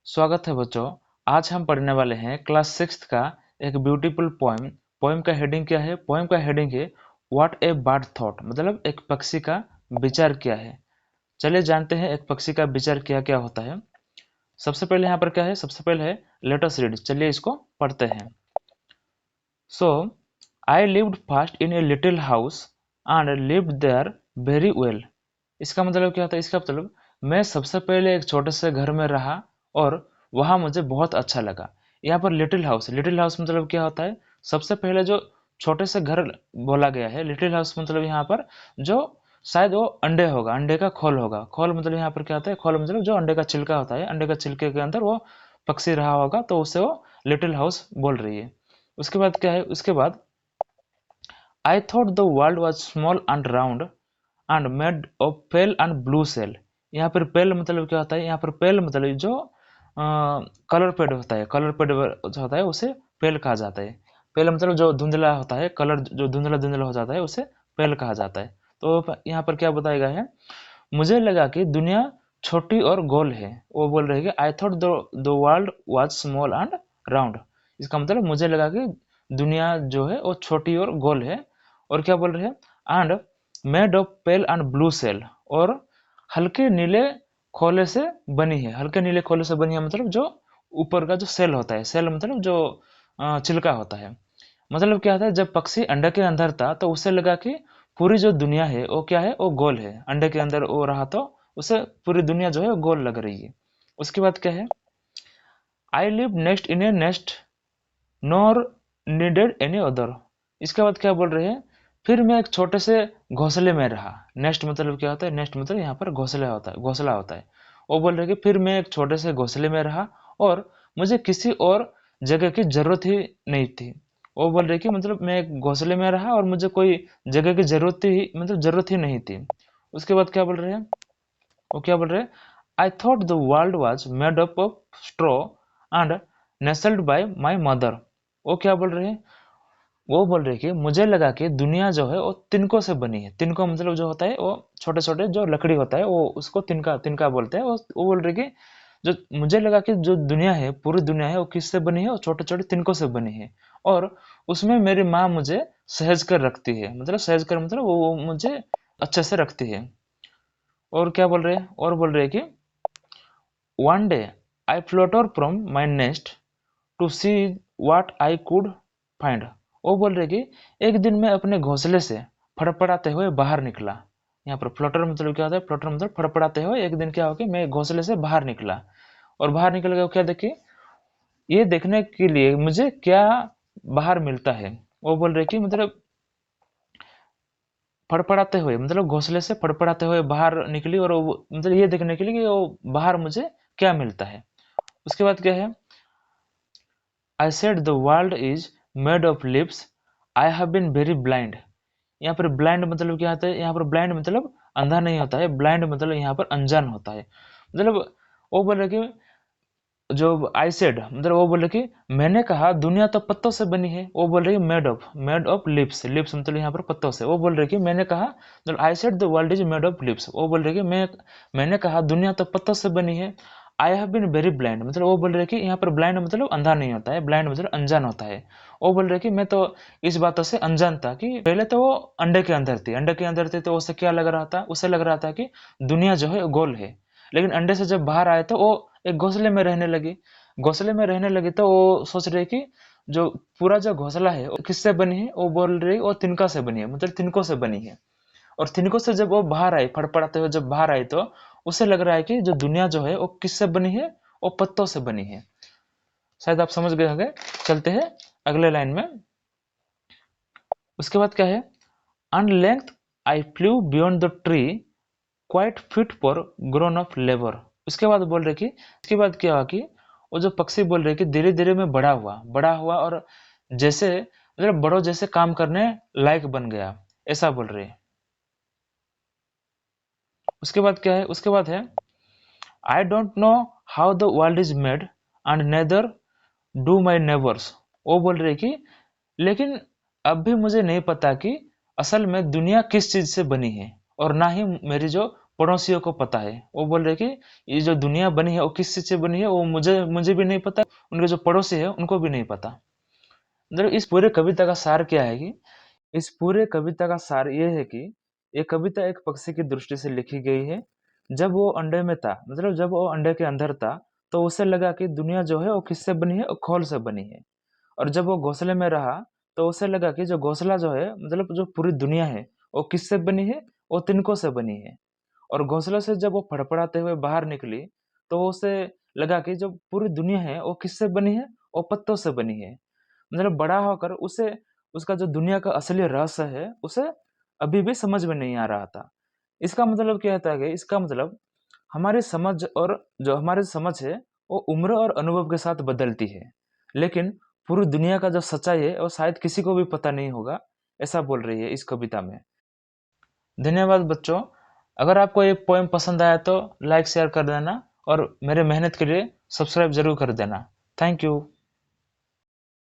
स्वागत है बच्चों। आज हम पढ़ने वाले हैं क्लास 6 का एक ब्यूटीफुल पोएम। पोएम का हेडिंग क्या है? पोएम का हेडिंग है व्हाट ए बर्ड थॉट, मतलब एक पक्षी का विचार क्या है। चलिए जानते हैं एक पक्षी का विचार क्या क्या होता है। सबसे पहले यहाँ पर क्या है? सबसे पहले है लेट अस रीड। चलिए इसको पढ़ते हैं। So I lived first in a little house and lived there very well. इसका मतलब क्या होता है? इसका मतलब मैं सबसे पहले एक छोटे से घर में रहा और वहां मुझे बहुत अच्छा लगा। यहाँ पर लिटिल हाउस मतलब क्या होता है? सबसे पहले जो छोटे से घर बोला गया है, लिटिल हाउस मतलब यहाँ पर जो शायद वो अंडे होगा, अंडे का खोल होगा। खोल मतलब यहाँ पर क्या होता है? खोल मतलब जो अंडे का छिलका होता है, अंडे का छिलके के अंदर वो पक्षी रहा होगा, तो उसे वो लिटिल हाउस बोल रही है। उसके बाद क्या है? उसके बाद I thought the world was small and round and made of pale and blue sail. यहाँ पर पेल मतलब क्या होता है? यहाँ पर पेल मतलब जो कलर पेड होता है, कलर पेड जो होता है उसे पेल कहा जाता है। पेल मतलब जो धुंधला होता है, कलर जो धुंधला धुंधला हो जाता है उसे पेल कहा जाता है। तो यहाँ पर क्या बताया गया है? मुझे लगा कि दुनिया छोटी और गोल है। वो बोल रहे हैं कि आई thought the world was small and round. इसका मतलब मुझे लगा कि दुनिया जो है वो छोटी और गोल है। और क्या बोल रहे हैं? And made of pale and blue sail, और हल्के नीले खोले से बनी है। हल्के नीले खोले से बनी है मतलब जो ऊपर का जो सेल होता है, सेल मतलब जो छिलका होता है। मतलब क्या होता है? जब पक्षी अंडे के अंदर था तो उसे लगा कि पूरी जो दुनिया है वो क्या है? वो गोल है। अंडे के अंदर वो रहा तो उसे पूरी दुनिया जो है वो गोल लग रही है। उसके बाद क्या है? I live next in A nest nor needed any other. इसके बाद क्या बोल रहे हैं? फिर मैं एक छोटे से घोंसले में रहा। नेस्ट मतलब क्या होता है? नेस्ट मतलब यहाँ पर घोंसला होता है, घोंसला होता है। वो बोल रहे हैं कि फिर मैं एक छोटे से घोंसले में रहा और मुझे किसी और जगह की जरूरत ही नहीं थी। वो बोल रहे कि मतलब मैं एक घोंसले में रहा और मुझे कोई जगह की जरूरत ही नहीं थी। उसके बाद क्या बोल रहे हैं? वो क्या बोल रहे हैं? I thought the world was made up of straw and nestled by my mother. वो क्या बोल रहे हैं? वो बोल रहे हैं कि मुझे लगा कि दुनिया जो है वो तिनकों से बनी है। तिनकों मतलब जो होता है वो छोटे छोटे जो लकड़ी होता है वो उसको तिनका तिनका बोलते हैं। वो बोल रहे कि जो मुझे लगा कि जो दुनिया है, पूरी दुनिया है, वो किससे बनी है? वो छोटे छोटे तिनकों से बनी है। और उसमें मेरी माँ मुझे सहेज कर रखती है। मतलब सहेज कर मतलब वो मुझे अच्छे से रखती है। और क्या बोल रहे हैं? और बोल रहे हैं कि one day I floated from my nest to see what I could find. वो बोल रहे कि एक दिन मैं अपने घोंसले से फड़फड़ाते हुए बाहर निकला। यहाँ पर फ्लोटर मतलब क्या होता है? फ्लोटर मतलब फड़फड़ाते हुए। एक दिन क्या हो कि मैं घोंसले से बाहर निकला और बाहर निकल गया क्या देखिए? ये देखने के लिए मुझे क्या बाहर मिलता है। वो बोल रहे कि मतलब फड़फड़ाते हुए मतलब घोंसले से फड़फड़ाते हुए बाहर निकली और मतलब ये देखने के लिए कि वो बाहर मुझे क्या मिलता है। उसके बाद क्या है? I said the world is made of leaves I have been very blind. यहाँ पर ब्लाइंड मतलब क्या होता है? यहाँ पर ब्लाइंड मतलब अंधा नहीं होता है। ब्लाइंड मतलब यहाँ पर अनजान होता है। मतलब वो बोल रहे कि जो आई सेड मतलब वो बोले कि मैंने कहा दुनिया तो पत्तों से बनी है। वो बोल रही है मेड ऑफ लिप्स। लिप्स मतलब यहाँ पर पत्तों से। वो बोल रही कि मैंने कहा मतलब आई said the world is made of lips. वो बोल रही कि मैंने कहा दुनिया तो पत्तों से बनी है। I have been very blind मतलब वो बोल रहे कि यहाँ पर ब्लाइंड मतलब अंधा नहीं होता है, ब्लाइंड मतलब अनजान होता है। वो बोल रहे कि मैं तो इस बातों से अनजान था कि पहले तो वो अंडे के अंदर थी, अंडे के अंदर थी तो उसे क्या लग रहा था? उसे लग रहा था कि दुनिया जो है गोल है। लेकिन अंडे से जब बाहर आए तो वो एक घोंसले में रहने लगी। घोंसले में रहने लगी तो वो सोच रही कि जो पूरा जो घोंसला है वो किससे बनी है? वो बोल रही वो तिनका से बनी है, मतलब तिनकों से बनी है। और तिनकों से जब वो बाहर आई, फड़फड़ाते हुए जब बाहर आई तो उसे लग रहा है कि जो दुनिया जो है वो किससे बनी है? वो पत्तों से बनी है। शायद आप समझ गए होंगे। चलते हैं अगले लाइन में। उसके बाद क्या है? And length eye flu beyond the tree quite fit for grown up labour. उसके बाद बोल रहे कि इसके बाद क्या हुआ कि वो जो पक्षी बोल रहे कि धीरे धीरे मैं बड़ा हुआ और जैसे मतलब बड़ों जैसे काम करने लायक बन गया, ऐसा बोल रहे हैं। उसके बाद क्या है? उसके बाद है I don't know how the world is made and neither do my neighbours. वो बोल रहे कि लेकिन अब भी मुझे नहीं पता कि असल में दुनिया किस चीज से बनी है और ना ही मेरी जो पड़ोसियों को पता है। वो बोल रहे कि ये जो दुनिया बनी है वो किस चीज से बनी है वो मुझे मुझे भी नहीं पता, उनके जो पड़ोसी है उनको भी नहीं पता। मतलब इस पूरे कविता का सार क्या है कि इस पूरे कविता का सार ये है कि ये कविता एक पक्षी की दृष्टि से लिखी गई है। जब वो अंडे में था, मतलब जब वो अंडे के अंदर था, तो उसे लगा कि दुनिया जो है वो किससे बनी है, वो खोल से बनी है। और जब वो घोंसले में रहा, तो उसे लगा कि जो घोंसला जो है, मतलब जो पूरी दुनिया है, वो किससे बनी है, वो तिनकों से बनी है। और घोंसले से जब वो फड़फड़ाते हुए बाहर निकली, तो उसे लगा कि जो पूरी दुनिया है वो किससे बनी है, वो पत्तों से बनी है। मतलब बड़ा होकर उसे उसका जो दुनिया का असली रहस्य है, उसे अभी भी समझ में नहीं आ रहा था। इसका मतलब क्या था कि इसका मतलब हमारी समझ और जो हमारी समझ है, वो उम्र और अनुभव के साथ बदलती है। लेकिन पूरी दुनिया का जो सच्चाई है, वो शायद किसी को भी पता नहीं होगा, ऐसा बोल रही है इस कविता में। धन्यवाद बच्चों। अगर आपको ये पोएम पसंद आया तो लाइक शेयर कर देना और मेरे मेहनत के लिए सब्सक्राइब जरूर कर देना। Thank you.